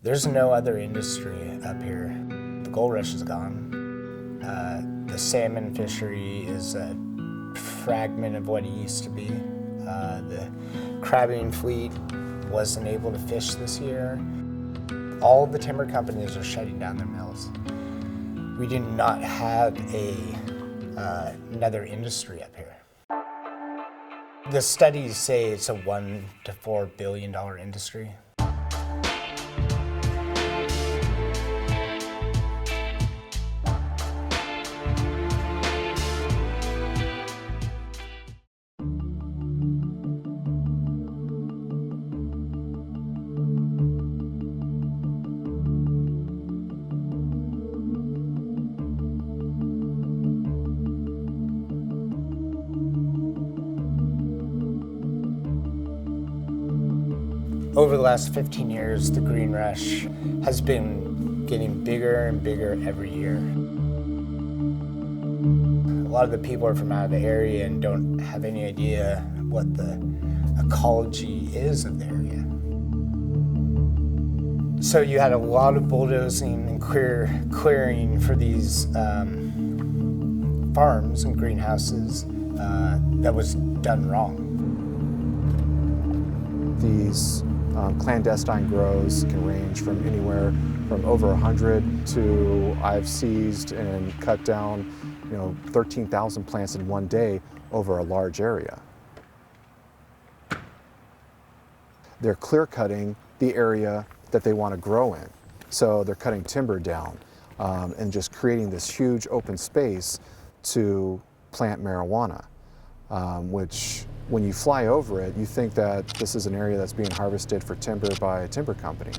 There's no other industry up here. The gold rush is gone. The salmon fishery is a fragment of what it used to be. The crabbing fleet wasn't able to fish this year. All the timber companies are shutting down their mills. We do not have another industry up here. The studies say it's a $1 to $4 billion industry. Over the last 15 years, the green rush has been getting bigger and bigger every year. A lot of the people are from out of the area and don't have any idea what the ecology is of the area. So you had a lot of bulldozing and clearing for these farms and greenhouses that was done wrong. These clandestine grows can range from anywhere from over 100 to I've seized and cut down 13,000 plants in one day over a large area. They're clear cutting the area that they want to grow in. So they're cutting timber down and just creating this huge open space to plant marijuana, which when you fly over it, you think that this is an area that's being harvested for timber by a timber company.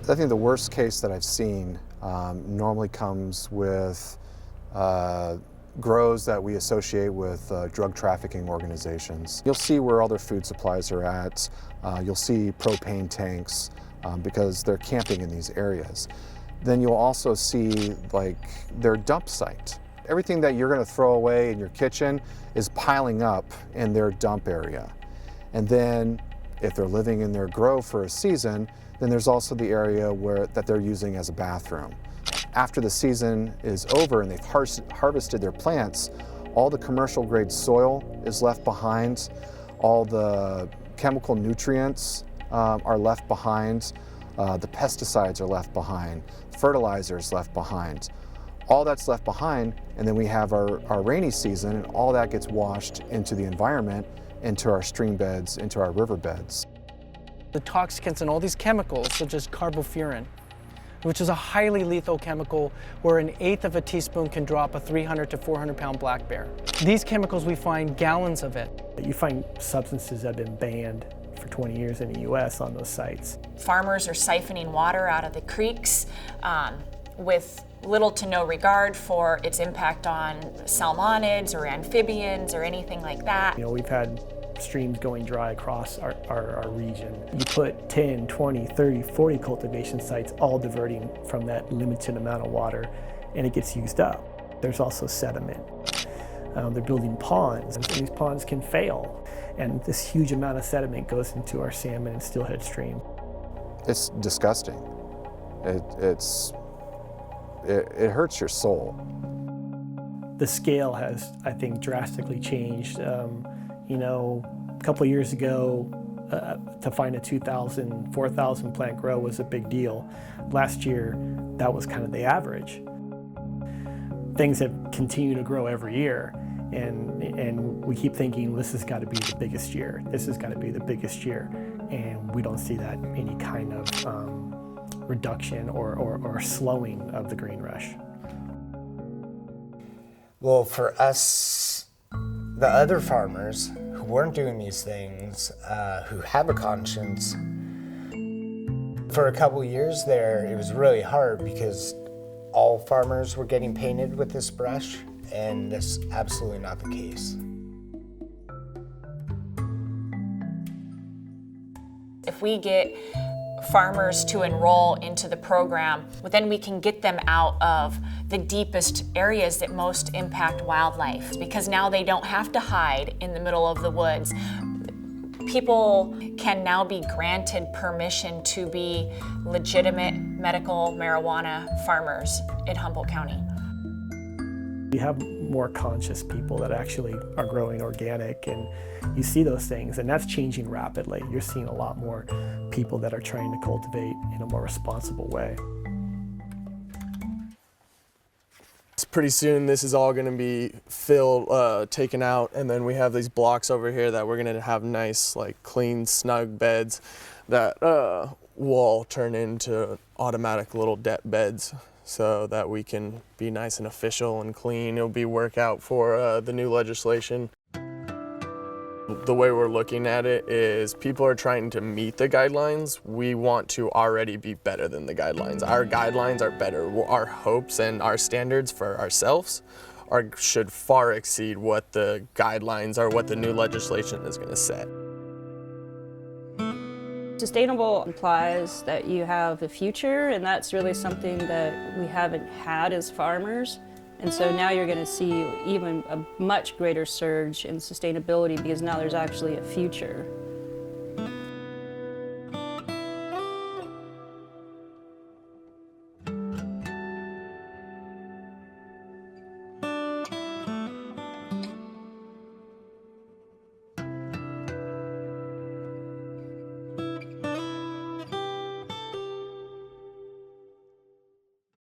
I think the worst case that I've seen normally comes with grows that we associate with drug trafficking organizations. You'll see where all their food supplies are at. You'll see propane tanks because they're camping in these areas. Then you'll also see their dump site. Everything that you're going to throw away in your kitchen is piling up in their dump area. And then if they're living in their grow for a season, then there's also the area that they're using as a bathroom. After the season is over and they've harvested their plants, all the commercial grade soil is left behind, all the chemical nutrients are left behind, the pesticides are left behind, fertilizers left behind. All that's left behind, and then we have our rainy season, and all that gets washed into the environment, into our stream beds, into our river beds. The toxicants and all these chemicals, such as carbofuran, which is a highly lethal chemical where 1/8 of a teaspoon can drop a 300 to 400 pound black bear. These chemicals, we find gallons of it. You find substances that have been banned for 20 years in the US on those sites. Farmers are siphoning water out of the creeks with little to no regard for its impact on salmonids or amphibians or anything like that. We've had streams going dry across our region. You put 10, 20, 30, 40 cultivation sites all diverting from that limited amount of water, and it gets used up. There's also sediment. They're building ponds, and these ponds can fail, and this huge amount of sediment goes into our salmon and steelhead stream. It's disgusting. It hurts your soul. The scale has, I think, drastically changed. A couple of years ago, to find a 2,000, 4,000 plant grow was a big deal. Last year, that was kind of the average. Things have continued to grow every year, and we keep thinking this has got to be the biggest year. This has got to be the biggest year, and we don't see that any kind of reduction or slowing of the green rush. Well, for us, the other farmers who weren't doing these things, who have a conscience, for a couple of years there, it was really hard because all farmers were getting painted with this brush, and that's absolutely not the case. If we get farmers to enroll into the program, then we can get them out of the deepest areas that most impact wildlife, because now they don't have to hide in the middle of the woods. People can now be granted permission to be legitimate medical marijuana farmers in Humboldt County. You have more conscious people that actually are growing organic, and you see those things, and that's changing rapidly. You're seeing a lot more people that are trying to cultivate in a more responsible way. Pretty soon this is all going to be filled, taken out, and then we have these blocks over here that we're going to have nice, like, clean, snug beds that will all turn into automatic little debt beds so that we can be nice and official and clean. It'll be workout for the new legislation. The way we're looking at it is people are trying to meet the guidelines. We want to already be better than the guidelines. Our guidelines are better. Our hopes and our standards for ourselves should far exceed what the guidelines or what the new legislation is going to set. Sustainable implies that you have a future, and that's really something that we haven't had as farmers. And so now you're going to see even a much greater surge in sustainability because now there's actually a future.